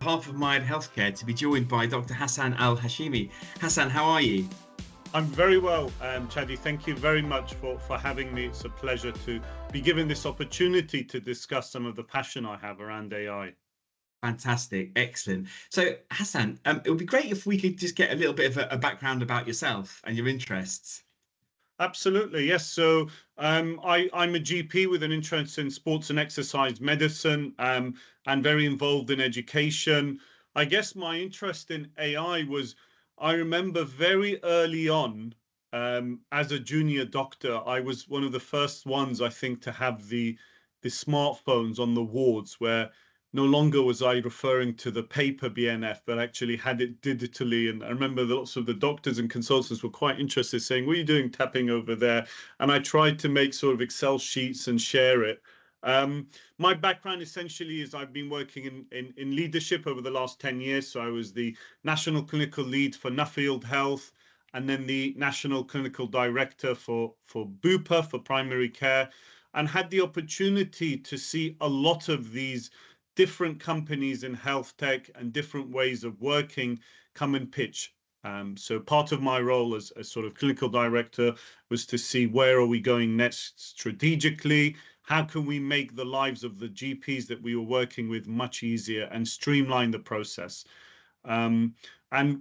On behalf of Mind Healthcare to be joined by Dr. Hassan Al Hashimi. Hassan, how are you? I'm very well, Chadi. Thank you very much for having me. It's a pleasure to be given this opportunity to discuss some of the passion I have around AI. Fantastic, excellent. So, Hassan, it would be great if we could just get a little bit of a background about yourself and your interests. Absolutely, yes. So I'm a GP with an interest in sports and exercise medicine, and very involved in education. I guess my interest in AI was, I remember very early on, as a junior doctor, I was one of the first ones, I think, to have the smartphones on the wards where no longer was I referring to the paper BNF, but actually had it digitally. And I remember lots of the doctors and consultants were quite interested, saying, "What are you doing tapping over there?" And I tried to make sort of Excel sheets and share it. My background essentially is I've been working in leadership over the last 10 years. So I was the national clinical lead for Nuffield Health, and then the national clinical director for Bupa, for primary care, and had the opportunity to see a lot of these different companies in health tech and different ways of working come and pitch. So part of my role as sort of clinical director was to see where are we going next strategically, how can we make the lives of the GPs that we were working with much easier and streamline the process. And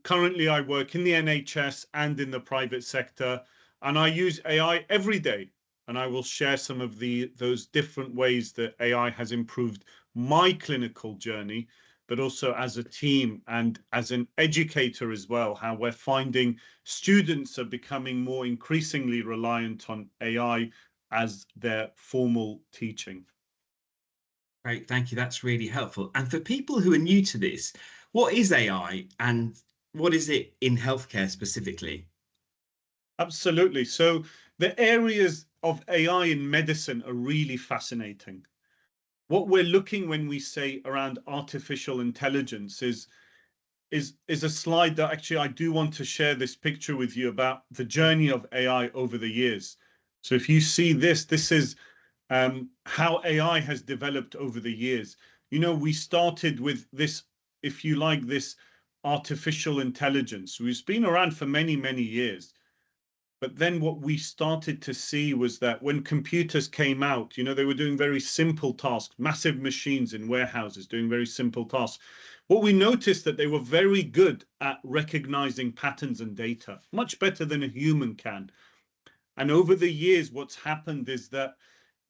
currently I work in the NHS and in the private sector, and I use AI every day. And I will share some of those different ways that AI has improved my clinical journey, but also as a team and as an educator as well, how we're finding students are becoming more increasingly reliant on AI as their formal teaching. Great, thank you. That's really helpful. And for people who are new to this, what is AI and what is it in healthcare specifically? Absolutely. So the areas of AI in medicine are really fascinating. What we're looking when we say around artificial intelligence is a slide that actually I do want to share this picture with you about the journey of AI over the years. So if you see this, this is how AI has developed over the years. You know, we started with this, if you like, this artificial intelligence. It's been around for many, many years. But then what we started to see was that when computers came out, you know, they were doing very simple tasks, massive machines in warehouses doing very simple tasks. What we noticed that they were very good at recognizing patterns and data, much better than a human can. And over the years, what's happened is that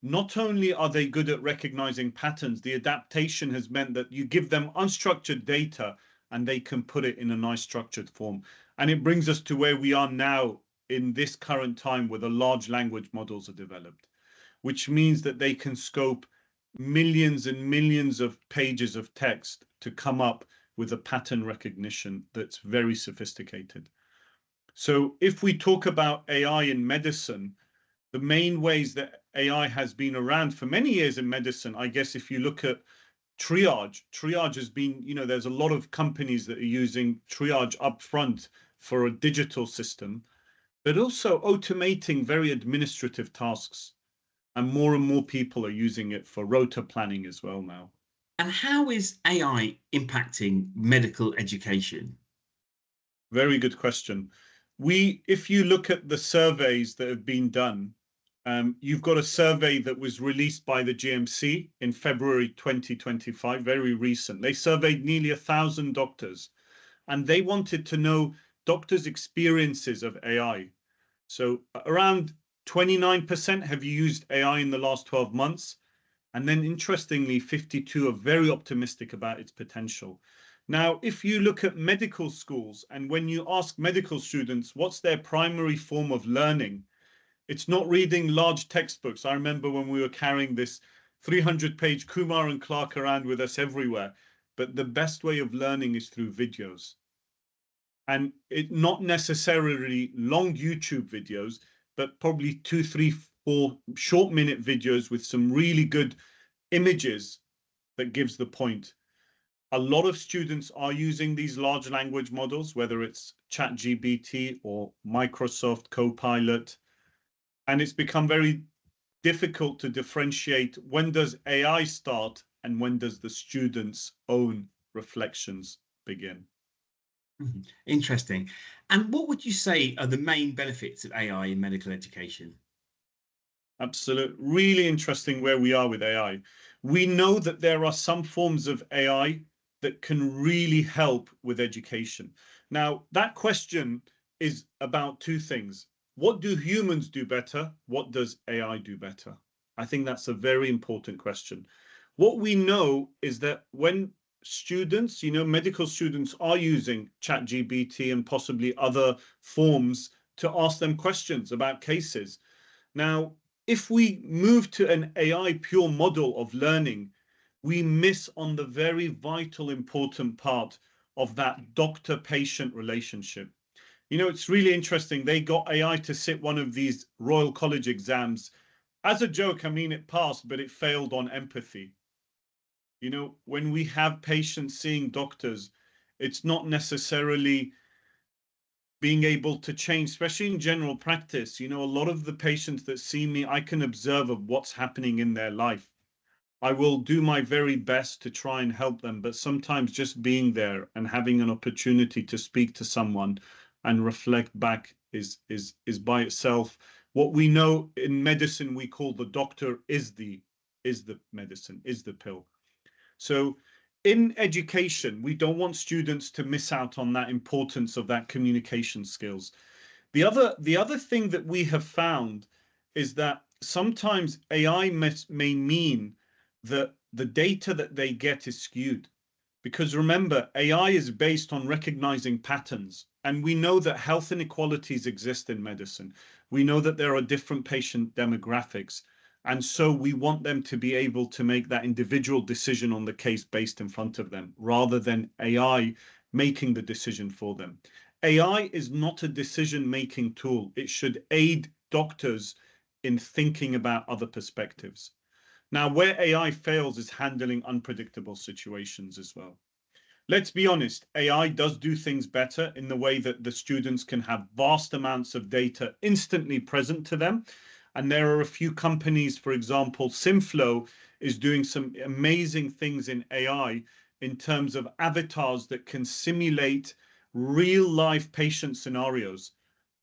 not only are they good at recognizing patterns, the adaptation has meant that you give them unstructured data and they can put it in a nice structured form. And it brings us to where we are now in this current time where the large language models are developed, which means that they can scope millions and millions of pages of text to come up with a pattern recognition that's very sophisticated. So if we talk about AI in medicine, the main ways that AI has been around for many years in medicine, I guess if you look at triage has been, you know, there's a lot of companies that are using triage upfront for a digital system, but also automating very administrative tasks. And more people are using it for rota planning as well now. And how is AI impacting medical education? Very good question. If you look at the surveys that have been done, you've got a survey that was released by the GMC in February 2025, very recent. They surveyed nearly 1,000 doctors, and they wanted to know doctors' experiences of AI. So around 29% have used AI in the last 12 months. And then interestingly, 52 are very optimistic about its potential. Now, if you look at medical schools and when you ask medical students what's their primary form of learning, it's not reading large textbooks. I remember when we were carrying this 300-page Kumar and Clark around with us everywhere. But the best way of learning is through videos. And it not necessarily long YouTube videos, but probably 2, 3, 4 short-minute videos with some really good images that gives the point. A lot of students are using these large language models, whether it's ChatGPT or Microsoft Copilot, and it's become very difficult to differentiate when does AI start and when does the students own reflections begin. Interesting. And what would you say are the main benefits of AI in medical education? Absolutely. Really interesting where we are with AI. We know that there are some forms of AI that can really help with education. Now, that question is about two things. What do humans do better? What does AI do better? I think that's a very important question. What we know is that when students, medical students are using ChatGPT and possibly other forms to ask them questions about cases. Now, if we move to an AI pure model of learning, we miss on the very vital, important part of that doctor-patient relationship. It's really interesting. They got AI to sit one of these Royal College exams. As a joke, I mean, it passed, but it failed on empathy. When we have patients seeing doctors, it's not necessarily being able to change, especially in general practice. A lot of the patients that see me, I can observe of what's happening in their life. I will do my very best to try and help them, but sometimes just being there and having an opportunity to speak to someone and reflect back is by itself. What we know in medicine, we call the doctor is the medicine, is the pill. So in education, we don't want students to miss out on that importance of that communication skills. The other thing that we have found is that sometimes AI may mean that the data that they get is skewed. Because remember, AI is based on recognizing patterns. And we know that health inequalities exist in medicine. We know that there are different patient demographics. And so we want them to be able to make that individual decision on the case based in front of them, rather than AI making the decision for them. AI is not a decision-making tool. It should aid doctors in thinking about other perspectives. Now, where AI fails is handling unpredictable situations as well. Let's be honest, AI does do things better in the way that the students can have vast amounts of data instantly present to them. And there are a few companies, for example, SimFlow is doing some amazing things in AI in terms of avatars that can simulate real life patient scenarios.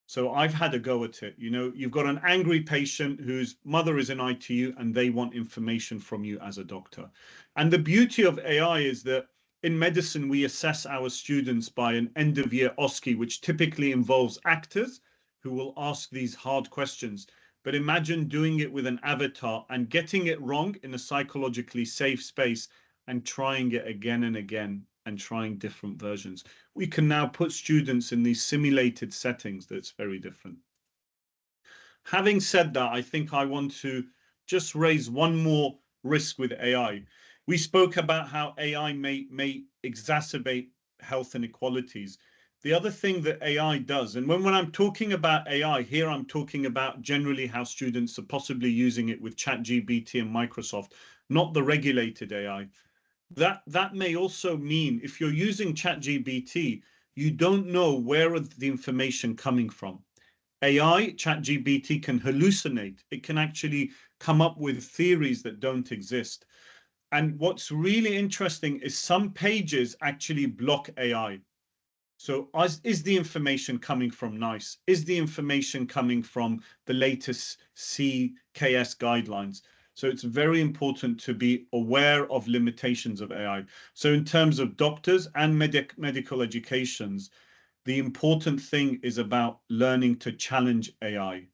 So I've had a go at it. You've got an angry patient whose mother is in ITU and they want information from you as a doctor. And the beauty of AI is that in medicine, we assess our students by an end of year OSCE, which typically involves actors who will ask these hard questions. But imagine doing it with an avatar and getting it wrong in a psychologically safe space and trying it again and again and trying different versions. We can now put students in these simulated settings that's very different. Having said that, I think I want to just raise one more risk with AI. We spoke about how AI may exacerbate health inequalities. The other thing that AI does, and when I'm talking about AI here, I'm talking about generally how students are possibly using it with ChatGPT and Microsoft, not the regulated AI. That may also mean if you're using ChatGPT, you don't know where the information coming from. AI, ChatGPT can hallucinate. It can actually come up with theories that don't exist. And what's really interesting is some pages actually block AI. So is the information coming from NICE? Is the information coming from the latest CKS guidelines? So it's very important to be aware of limitations of AI. So in terms of doctors and medical educations, the important thing is about learning to challenge AI.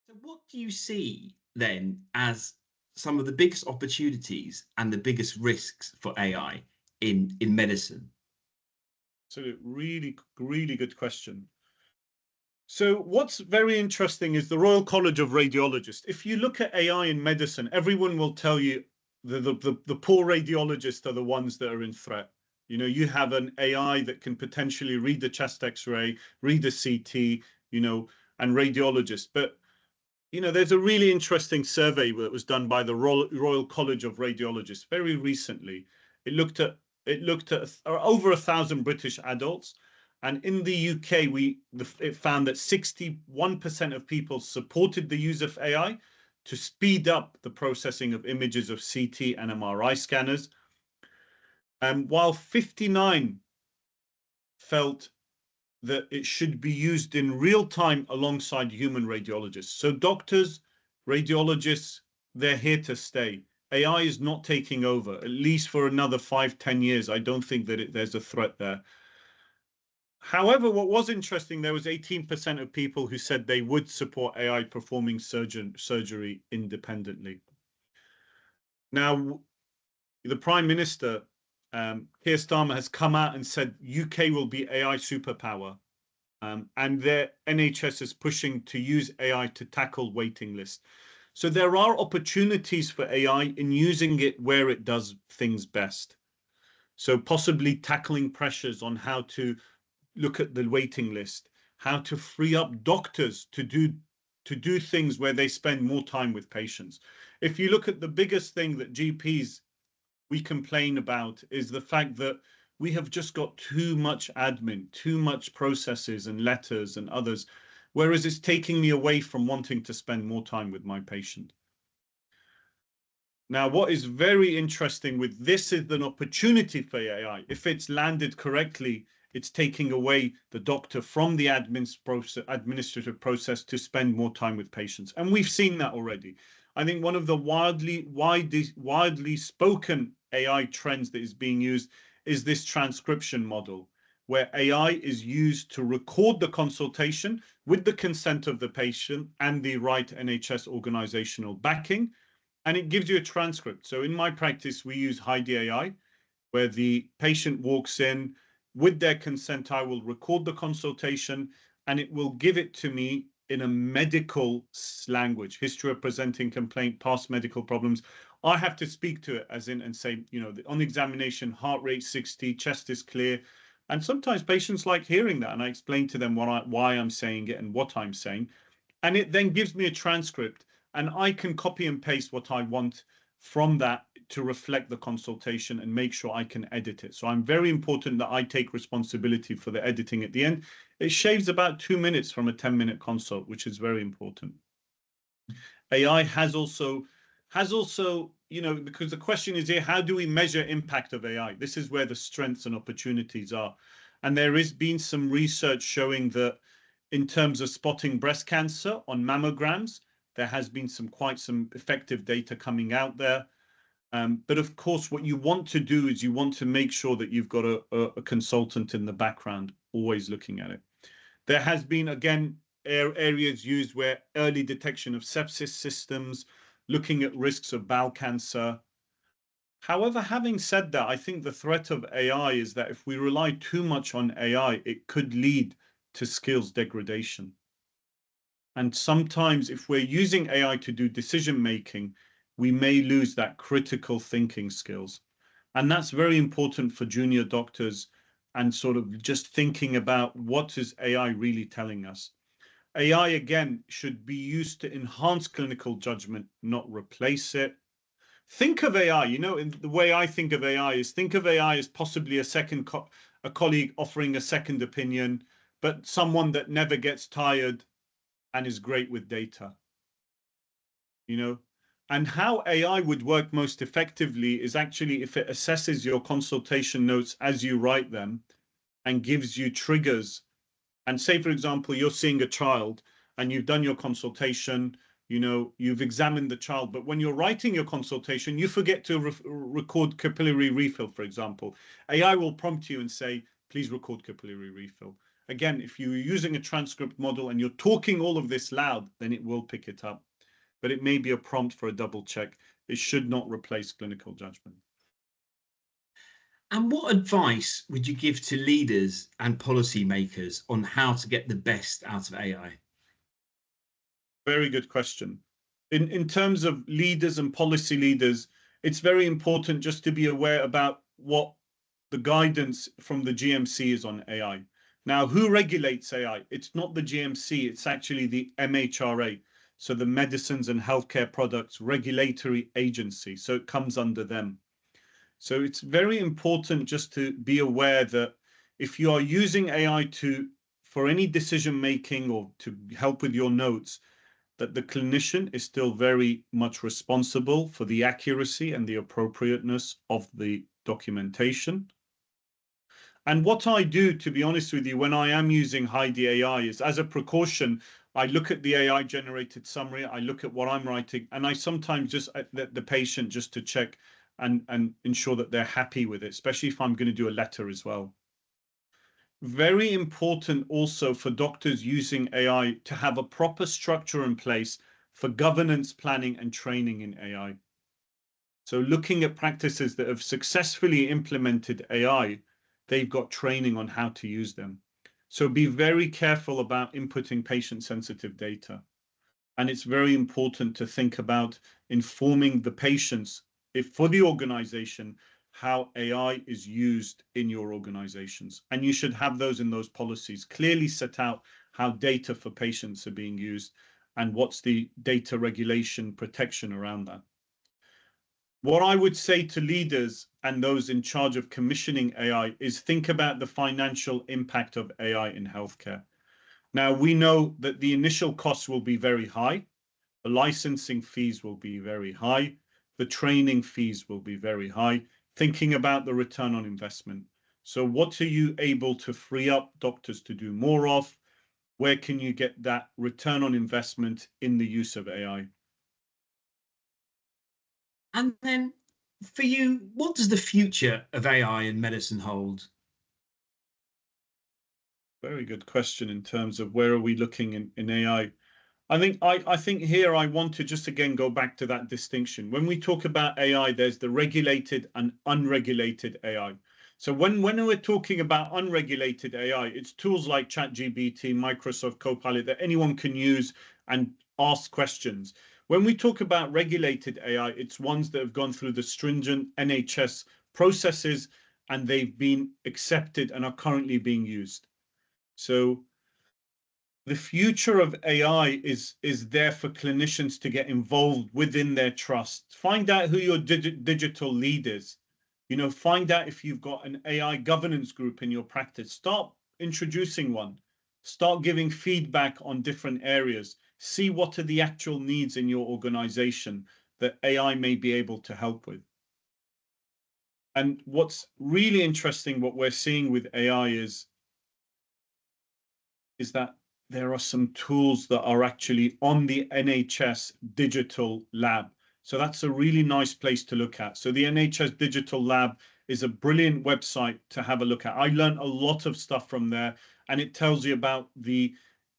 So, what do you see then as some of the biggest opportunities and the biggest risks for AI in medicine? So really, really good question. So what's very interesting is the Royal College of Radiologists. If you look at AI in medicine, everyone will tell you the poor radiologists are the ones that are in threat. You have an AI that can potentially read the chest X-ray, read the CT, and radiologist. But there's a really interesting survey that was done by the Royal College of Radiologists very recently. It looked at over 1,000 British adults, and in the UK, it found that 61% of people supported the use of AI to speed up the processing of images of CT and MRI scanners. while 59 felt that it should be used in real time alongside human radiologists. So doctors, radiologists, they're here to stay. AI is not taking over, at least for another 5-10 years. I don't think that there's a threat there. However, what was interesting, there was 18% of people who said they would support AI performing surgery independently. Now, the Prime Minister, Keir Starmer, has come out and said UK will be AI superpower. And their NHS is pushing to use AI to tackle waiting lists. So there are opportunities for AI in using it where it does things best. So possibly tackling pressures on how to look at the waiting list, how to free up doctors to do things where they spend more time with patients. If you look at the biggest thing that GPs we complain about is the fact that we have just got too much admin, too much processes and letters and others, whereas it's taking me away from wanting to spend more time with my patient. Now, what is very interesting with this is an opportunity for AI. If it's landed correctly, it's taking away the doctor from the administrative process to spend more time with patients. And we've seen that already. I think one of the widely spoken AI trends that is being used is this transcription model, where AI is used to record the consultation with the consent of the patient and the right NHS organizational backing, and it gives you a transcript. So in my practice, we use Heidi AI, where the patient walks in with their consent. I will record the consultation and it will give it to me in a medical language, history of presenting complaint, past medical problems. I have to speak to it as in and say, you know, on examination, heart rate 60, chest is clear. And sometimes patients like hearing that, and I explain to them why I'm saying it and what I'm saying. And it then gives me a transcript, and I can copy and paste what I want from that to reflect the consultation and make sure I can edit it. So I'm very important that I take responsibility for the editing at the end. It shaves about 2 minutes from a 10-minute consult, which is very important. AI has also, you know, because the question is here, how do we measure impact of AI? This is where the strengths and opportunities are. And there has been some research showing that in terms of spotting breast cancer on mammograms, there has been quite some effective data coming out there. But of course, what you want to do is you want to make sure that you've got a consultant in the background always looking at it. There has been, again, areas used where early detection of sepsis systems, looking at risks of bowel cancer. However, having said that, I think the threat of AI is that if we rely too much on AI, it could lead to skills degradation. And sometimes if we're using AI to do decision making, we may lose that critical thinking skills. And that's very important for junior doctors and sort of just thinking about what is AI really telling us. AI, again, should be used to enhance clinical judgment, not replace it. Think of AI, you know, in the way I think of AI is think of AI as possibly a colleague offering a second opinion, but someone that never gets tired and is great with data, you know. And how AI would work most effectively is actually if it assesses your consultation notes as you write them and gives you triggers. And say, for example, you're seeing a child and you've done your consultation, you know, you've examined the child, but when you're writing your consultation, you forget to record capillary refill, for example. AI will prompt you and say, please record capillary refill. Again, if you're using a transcript model and you're talking all of this loud, then it will pick it up. But it may be a prompt for a double check. It should not replace clinical judgment. And what advice would you give to leaders and policymakers on how to get the best out of AI? Very good question. In terms of leaders and policy leaders, it's very important just to be aware about what the guidance from the GMC is on AI. Now, who regulates AI? It's not the GMC, it's actually the MHRA. So the Medicines and Healthcare Products Regulatory Agency. So it comes under them. So it's very important just to be aware that if you are using AI for any decision making or to help with your notes, that the clinician is still very much responsible for the accuracy and the appropriateness of the documentation. And what I do, to be honest with you, when I am using Heidi AI is, as a precaution, I look at the AI generated summary, I look at what I'm writing, and I sometimes just the patient just to check and ensure that they're happy with it, especially if I'm going to do a letter as well. Very important also for doctors using AI to have a proper structure in place for governance, planning, and training in AI. So looking at practices that have successfully implemented AI, they've got training on how to use them. So be very careful about inputting patient-sensitive data. And it's very important to think about informing the patients, if for the organization, how AI is used in your organizations. And you should have those in those policies, clearly set out how data for patients are being used and what's the data regulation protection around that. What I would say to leaders and those in charge of commissioning AI is think about the financial impact of AI in healthcare. Now, we know that the initial costs will be very high. The licensing fees will be very high. The training fees will be very high. Thinking about the return on investment. So what are you able to free up doctors to do more of? Where can you get that return on investment in the use of AI? And then for you, what does the future of AI in medicine hold? Very good question in terms of where are we looking in AI. I think here I want to just again go back to that distinction. When we talk about AI, there's the regulated and unregulated AI. So when we're talking about unregulated AI, it's tools like ChatGPT, Microsoft Copilot that anyone can use and ask questions. When we talk about regulated AI, it's ones that have gone through the stringent NHS processes and they've been accepted and are currently being used. So the future of AI is there for clinicians to get involved within their trust. Find out who your digital lead is. You know, find out if you've got an AI governance group in your practice. Start introducing one. Start giving feedback on different areas. See what are the actual needs in your organization that AI may be able to help with. And what's really interesting, what we're seeing with AI is that there are some tools that are actually on the NHS digital lab. So that's a really nice place to look at. So the NHS digital lab is a brilliant website to have a look at. I learned a lot of stuff from there, and it tells you about the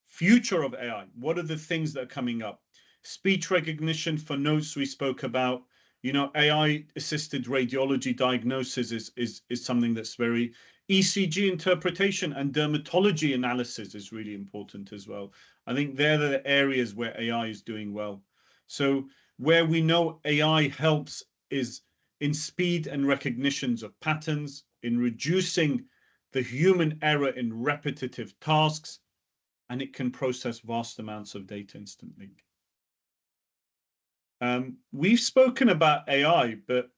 future of AI. What are the things that are coming up? Speech recognition for notes we spoke about. You know, AI assisted radiology diagnosis is something that's very ECG interpretation and dermatology analysis is really important as well. I think they're the areas where AI is doing well. So where we know AI helps is in speed and recognitions of patterns, in reducing the human error in repetitive tasks, and it can process vast amounts of data instantly. We've spoken about AI, but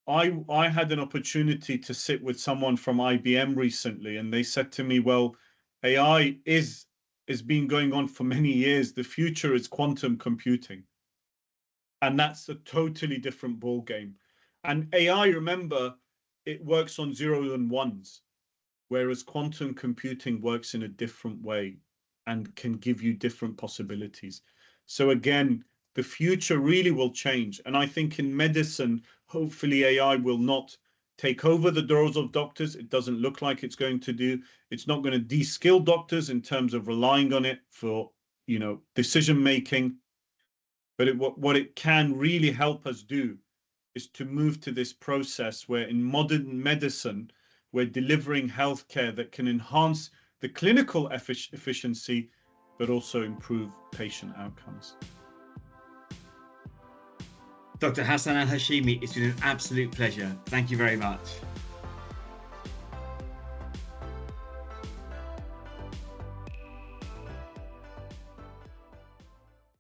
I had an opportunity to sit with someone from IBM recently, and they said to me, well, AI has been going on for many years. The future is quantum computing. And that's a totally different ball game. And AI, remember, it works on zeros and ones, whereas quantum computing works in a different way and can give you different possibilities. So again, the future really will change. And I think in medicine, hopefully AI will not take over the doors of doctors. It doesn't look like it's going to do. It's not going to de-skill doctors in terms of relying on it for, you know, decision making. But what it can really help us do is to move to this process where in modern medicine, we're delivering healthcare that can enhance the clinical efficiency, but also improve patient outcomes. Dr. Hassan Al Hashimi, it's been an absolute pleasure. Thank you very much.